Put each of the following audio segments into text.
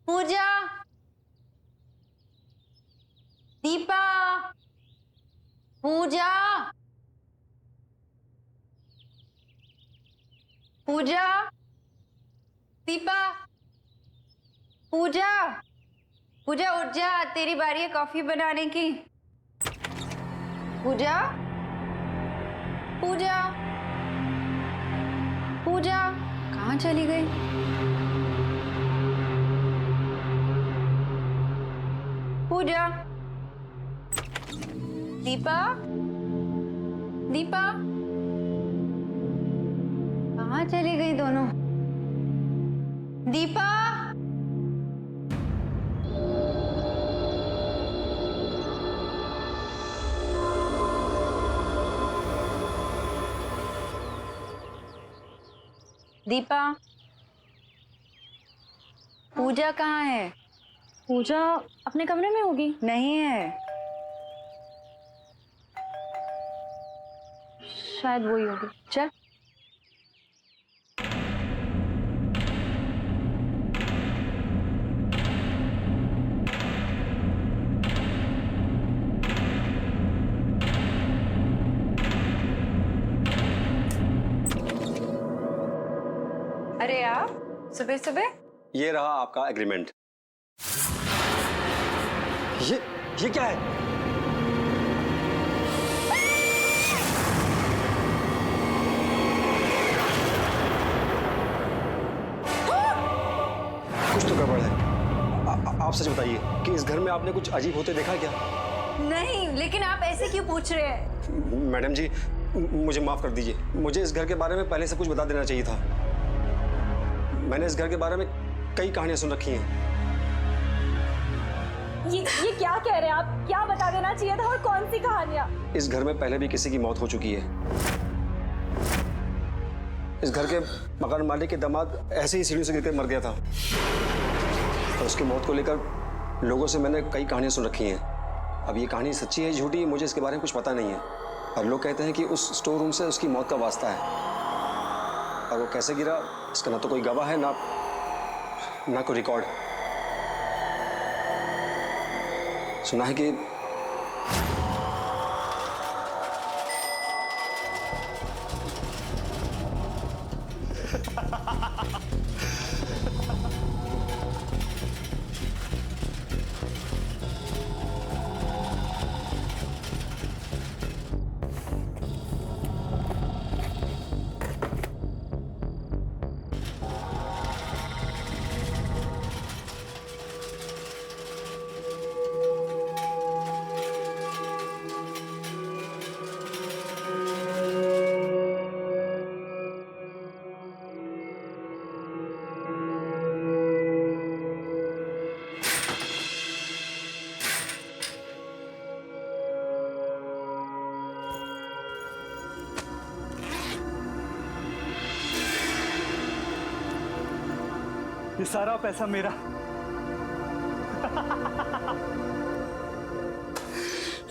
पूजा, दीपा, पूजा, पूजा, दीपा, पूजा, पूजा उठ जा, तेरी बारी है कॉफी बनाने की। पूजा, पूजा, पूजा, कहाँ चली गई? पूजा, दीपा, दीपा, कहाँ चली गई दोनों? दीपा, दीपा, पूजा कहाँ है? पूजा अपने कमरे में होगी। नहीं है। शायद वही होगी। चल। अरे आप सुबह सुबह? ये रहा आपका एग्रीमेंट। ये क्या है? कुछ तो गड़बड़ है। आप सच बताइए कि इस घर में आपने कुछ अजीब होते देखा क्या? नहीं, लेकिन आप ऐसे क्यों पूछ रहे हैं? मैडम जी, मुझे माफ कर दीजिए। मुझे इस घर के बारे में पहले से कुछ बता देना चाहिए था। मैंने इस घर के बारे में कई कहानियां सुन रखी हैं। ये क्या कह रहे हैं आप? क्या बता देना चाहिए था और कौन सी कहानियां? इस घर में पहले भी किसी की मौत हो चुकी है। इस घर के मकान मालिक के दामाद ऐसे ही सीढ़ियों से गिरकर मर गया था और उसकी मौत को लेकर लोगों से मैंने कई कहानियां सुन रखी हैं। अब ये कहानी सच्ची है झूठी, मुझे इसके बारे में कुछ पता नहीं है। और लोग कहते हैं कि उस स्टोर रूम से उसकी मौत का वास्ता है, और वो कैसे गिरा इसका ना तो कोई गवाह है ना कोई रिकॉर्ड। सुना है कि ये सारा पैसा मेरा।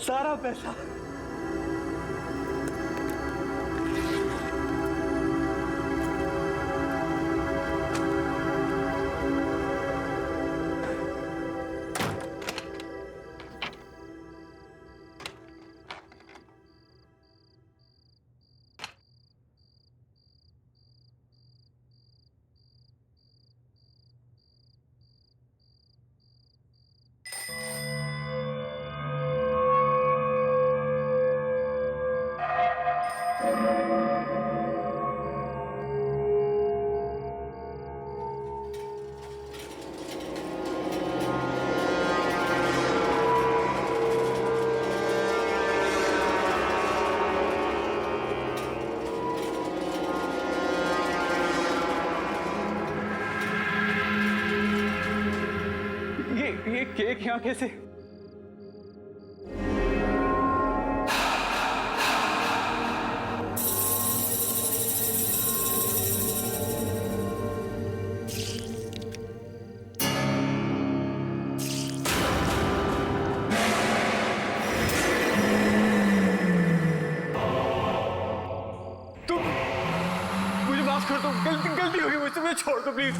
सारा पैसा। ये केक यहाँ कैसे? मुझे माफ कर दो, गलती हो गई मुझसे, मुझे छोड़ दो प्लीज।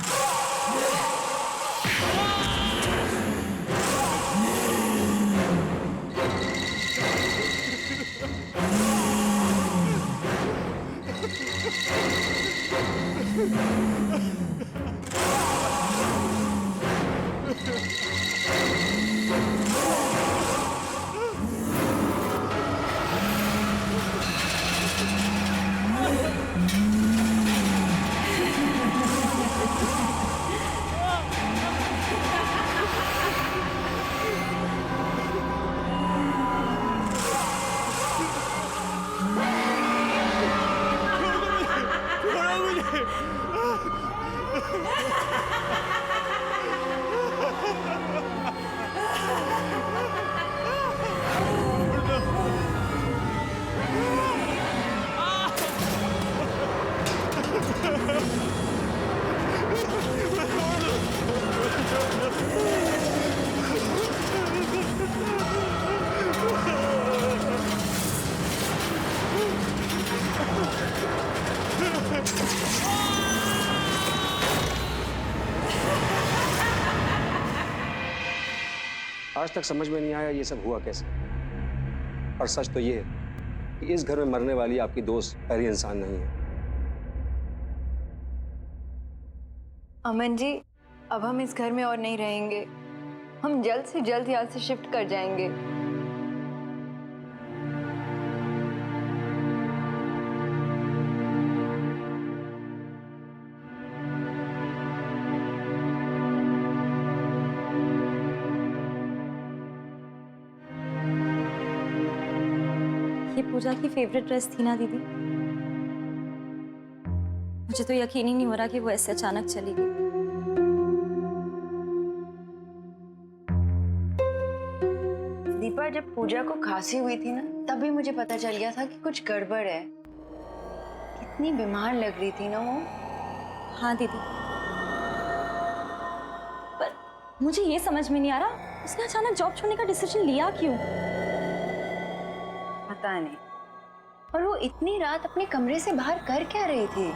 आज तक समझ में नहीं आया ये सब हुआ कैसे। और सच तो ये है कि इस घर में मरने वाली आपकी दोस्त पहली इंसान नहीं है। अमन जी, अब हम इस घर में और नहीं रहेंगे। हम जल्द से जल्द यहाँ से शिफ्ट कर जाएंगे। ये पूजा की फेवरेट ड्रेस थी ना दीदी? मुझे तो यकीन ही नहीं हो रहा कि वो ऐसे अचानक चली गई। दीपा, जब पूजा को खांसी हुई थी ना, तभी मुझे पता चल गया था कि कुछ गड़बड़ है। कितनी बीमार लग रही थी ना वो। हाँ दीदी, पर मुझे ये समझ में नहीं आ रहा उसने अचानक जॉब छोड़ने का डिसीजन लिया क्यों? पता नहीं। और वो इतनी रात अपने कमरे से बाहर कर क्या रही थी?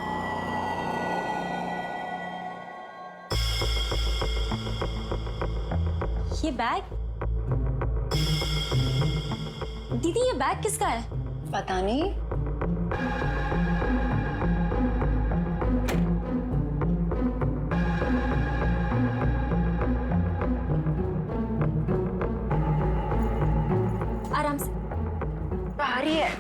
ये बैग? दीदी, ये बैग किसका है? पता नहीं। आराम से। भारी है।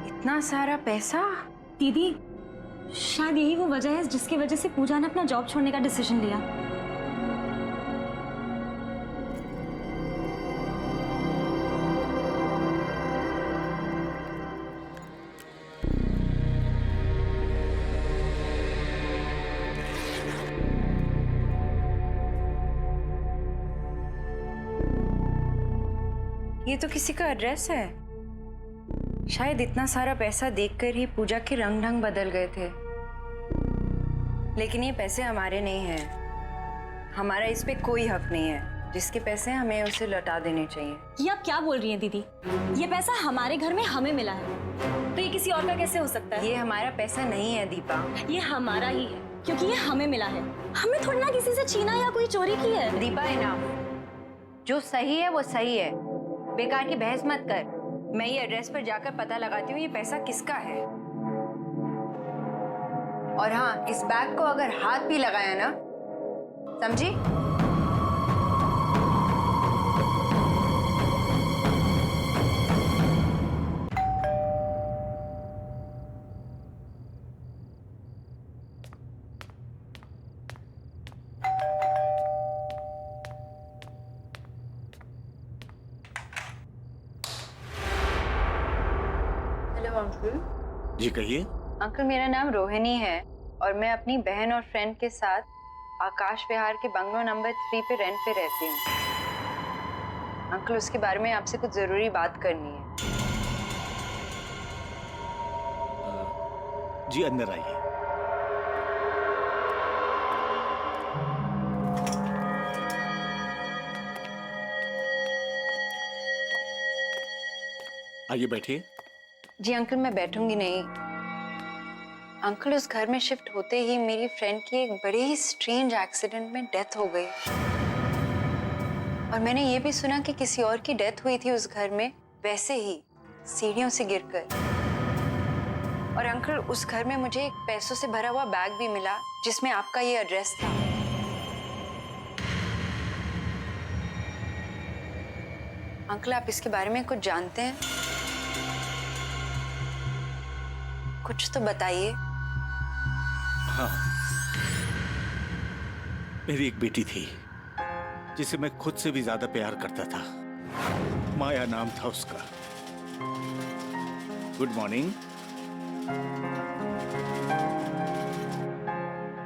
इतना सारा पैसा? दीदी, शायद यही वो वजह है जिसकी वजह से पूजा ने अपना जॉब छोड़ने का डिसीजन लिया। ये तो किसी का एड्रेस है। शायद इतना सारा पैसा देखकर ही पूजा के रंग ढंग बदल गए थे। लेकिन ये पैसे हमारे नहीं हैं। हमारा इस पे कोई हक नहीं है। जिसके पैसे हैं हमें उसे लौटा देने चाहिए। ये आप क्या बोल रही हैं दीदी? ये पैसा हमारे घर में हमें मिला है, तो ये किसी और का कैसे हो सकता है? ये हमारा पैसा नहीं है दीपा। ये हमारा ही है क्योंकि ये हमें मिला है। हमने थोड़ी ना किसी से छीना या कोई चोरी की है। दीपा, इनाम जो सही है वो सही है। बेकार की बहस मत कर। मैं ये एड्रेस पर जाकर पता लगाती हूँ ये पैसा किसका है। और हाँ, इस बैग को अगर हाथ भी लगाया ना, समझी? Hello uncle. जी कहिए। अंकल मेरा नाम रोहिणी है और मैं अपनी बहन और फ्रेंड के साथ आकाश विहार के बंगलो नंबर 3 पे रेंट पे रहती हूँ। अंकल उसके बारे में आपसे कुछ जरूरी बात करनी है। जी अंदर आइए। आइए बैठिए। जी अंकल मैं बैठूंगी नहीं। अंकल उस घर में शिफ्ट होते ही मेरी फ्रेंड की एक बड़े ही स्ट्रेंज एक्सीडेंट में डेथ हो गई और मैंने ये भी सुना कि किसी और की डेथ हुई थी उस घर में, वैसे ही सीढ़ियों से गिरकर। और अंकल उस घर में मुझे एक पैसों से भरा हुआ बैग भी मिला जिसमें आपका ये एड्रेस था। अंकल आप इसके बारे में कुछ जानते हैं? कुछ तो बताइए। हाँ, मेरी एक बेटी थी जिसे मैं खुद से भी ज्यादा प्यार करता था। माया नाम था उसका। Good morning.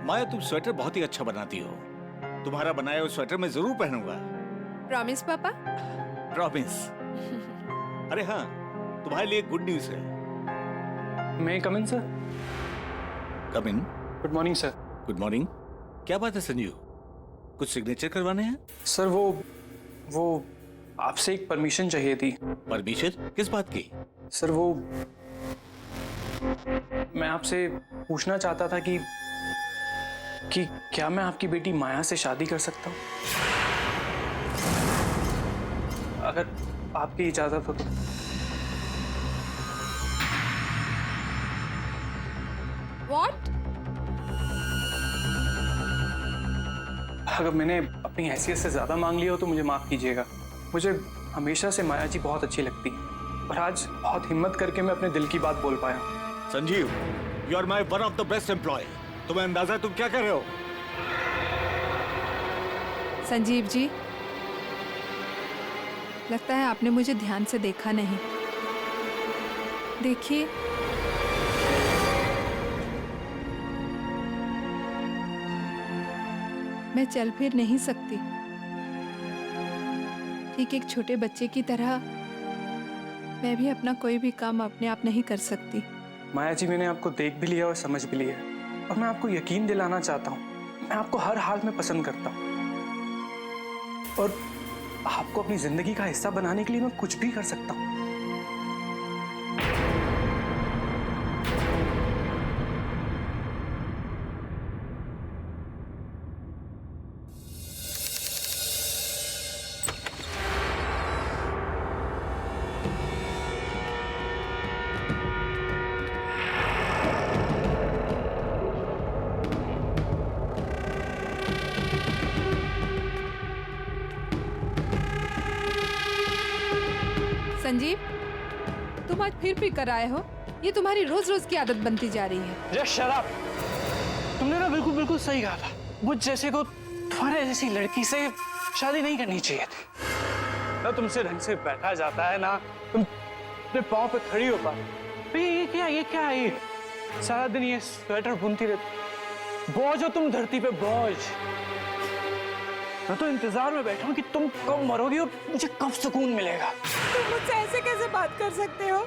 माया तुम स्वेटर बहुत ही अच्छा बनाती हो। तुम्हारा बनाया हुआ स्वेटर मैं जरूर पहनूंगा। प्रॉमिस पापा? प्रॉमिस। अरे हाँ, तुम्हारे लिए गुड न्यूज है। मैं come in sir? Come in. Good morning sir. Good morning. क्या बात है संजीव, कुछ सिग्नेचर करवाने हैं? सर वो आपसे एक परमिशन चाहिए थी। परमिशन किस बात की? सर वो मैं आपसे पूछना चाहता था कि क्या मैं आपकी बेटी माया से शादी कर सकता हूँ, अगर आपकी इजाजत हो तो। What? अगर मैंने अपनी हैसियत से ज्यादा मांग लिया हो तो मुझे माफ कीजिएगा। मुझे हमेशा से माया जी बहुत अच्छी लगती है और आज बहुत हिम्मत करके मैं अपने दिल की बात बोल पाया। Sanjeev, you are my one of the best employee. तुम्हें अंदाजा है तुम क्या कर रहे हो? संजीव जी, लगता है आपने मुझे ध्यान से देखा नहीं। देखिए, मैं चल फिर नहीं सकती। ठीक एक छोटे बच्चे की तरह मैं भी अपना कोई भी काम अपने आप नहीं कर सकती। माया जी, मैंने आपको देख भी लिया और समझ भी लिया और मैं आपको यकीन दिलाना चाहता हूँ, मैं आपको हर हाल में पसंद करता हूँ और आपको अपनी जिंदगी का हिस्सा बनाने के लिए मैं कुछ भी कर सकता हूँ। संजीव, तुम आज फिर पी कर आए हो। ये तुम्हारी रोज रोज की आदत बनती जा रही है। Just shut up. तुमने ना बिल्कुल सही कहा था। मुझ जैसे को तुम्हारे जैसी लड़की से शादी नहीं करनी चाहिए थी। ना तुमसे ढंग से बैठा जाता है, ना तुम अपने पाँव पे खड़ी हो पाती। ये क्या ये सारा दिन ये स्वेटर बुनती रहती। बोझ हो तुम धरती पे, बोझ। मैं तो इंतजार में बैठा हूँ कि तुम कब मरोगी और मुझे कब सुकून मिलेगा। तुम मुझसे ऐसे कैसे बात कर सकते हो?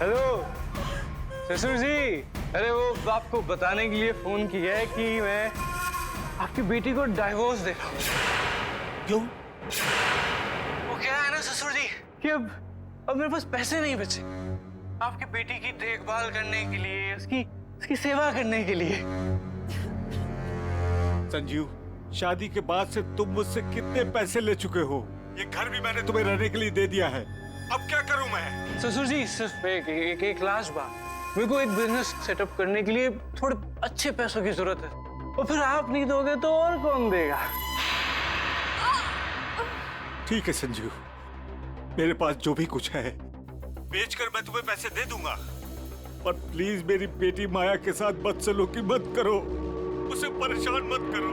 हेलो ससुर जी। अरे वो आपको बताने के लिए फोन किया है कि मैं आपकी बेटी को डाइवोर्स दे रहा हूँ। क्यों? वो कह रहा है ना ससुर जी कि अब मेरे पास पैसे नहीं बचे आपकी बेटी की देखभाल करने के लिए, उसकी सेवा करने के लिए। संजीव, शादी के बाद से तुम मुझसे कितने पैसे ले चुके हो? ये घर भी मैंने तुम्हें रहने के लिए दे दिया है। अब क्या करूं मैं? ससुर जी, सिर्फ एक लास्ट बात। मेरे को एक बिजनेस सेटअप करने के लिए थोड़े अच्छे पैसों की जरूरत है और फिर आप नहीं दोगे तो और कौन देगा? ठीक है संजीव, मेरे पास जो भी कुछ है बेचकर मैं तुम्हें पैसे दे दूंगा। पर प्लीज मेरी बेटी माया के साथ बदसलूकी मत करो, उसे परेशान मत करो।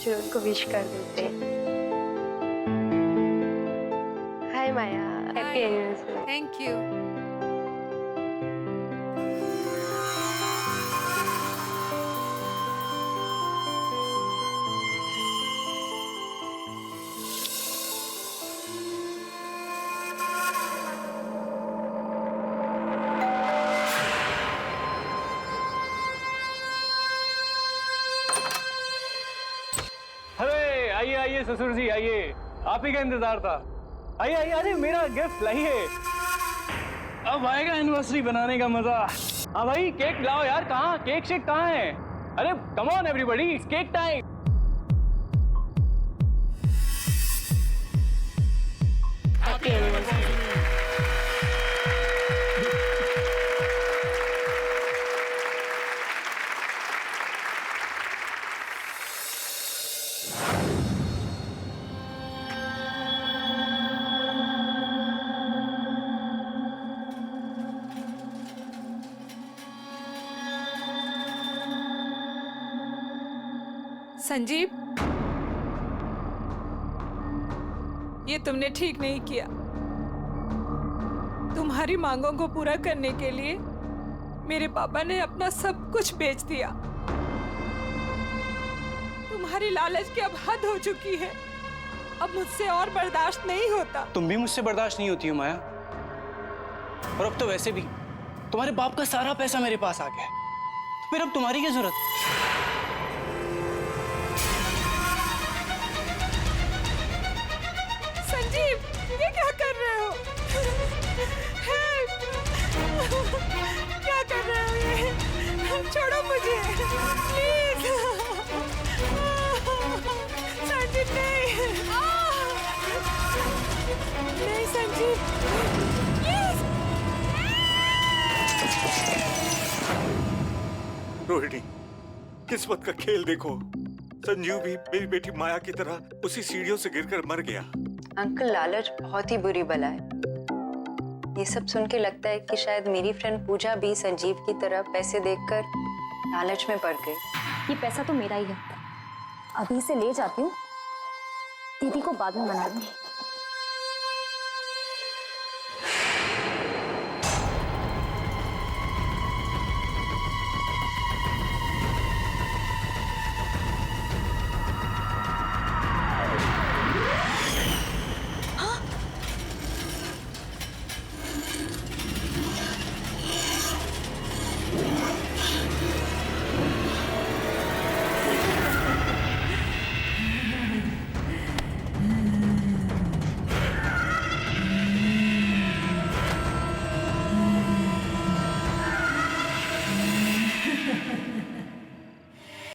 जो उनको विश कर देते। हाय माया, हैप्पी एनिवर्सरी। Thank you. अरे आइए आइए ससुर जी, आइए, आप ही का इंतजार था। आइए आइए, अरे मेरा गिफ्ट लाइए, अब आएगा एनिवर्सरी बनाने का मजा। हाँ भाई, केक लाओ यार, कहाँ केक शेक कहाँ है? अरे come on everybody, it's cake time. Sanjeev, ये तुमने ठीक नहीं किया। तुम्हारी मांगों को पूरा करने के लिए मेरे पापा ने अपना सब कुछ बेच दिया। तुम्हारी लालच की अब हद हो चुकी है। अब मुझसे और बर्दाश्त नहीं होता। तुम भी मुझसे बर्दाश्त नहीं होती हो माया, और अब तो वैसे भी तुम्हारे बाप का सारा पैसा मेरे पास आ गया है, तो फिर अब तुम्हारी क्या जरूरत? संजीव, ये क्या कर रहे हो? Help! क्या कर रहे हो ये? छोड़ो मुझे, प्लीज। संजीव नहीं, नहीं संजीव, प्लीज। रोहिणी, किस्मत का खेल देखो, संजीव भी मेरी बेटी माया की तरह उसी सीढ़ियों से गिरकर मर गया। अंकल, लालच बहुत ही बुरी बला है। ये सब सुन के लगता है कि शायद मेरी फ्रेंड पूजा भी संजीव की तरह पैसे देखकर लालच में पड़ गई। ये पैसा तो मेरा ही है, अभी इसे ले जाती हूँ, दीदी को बाद में मना लूंगी।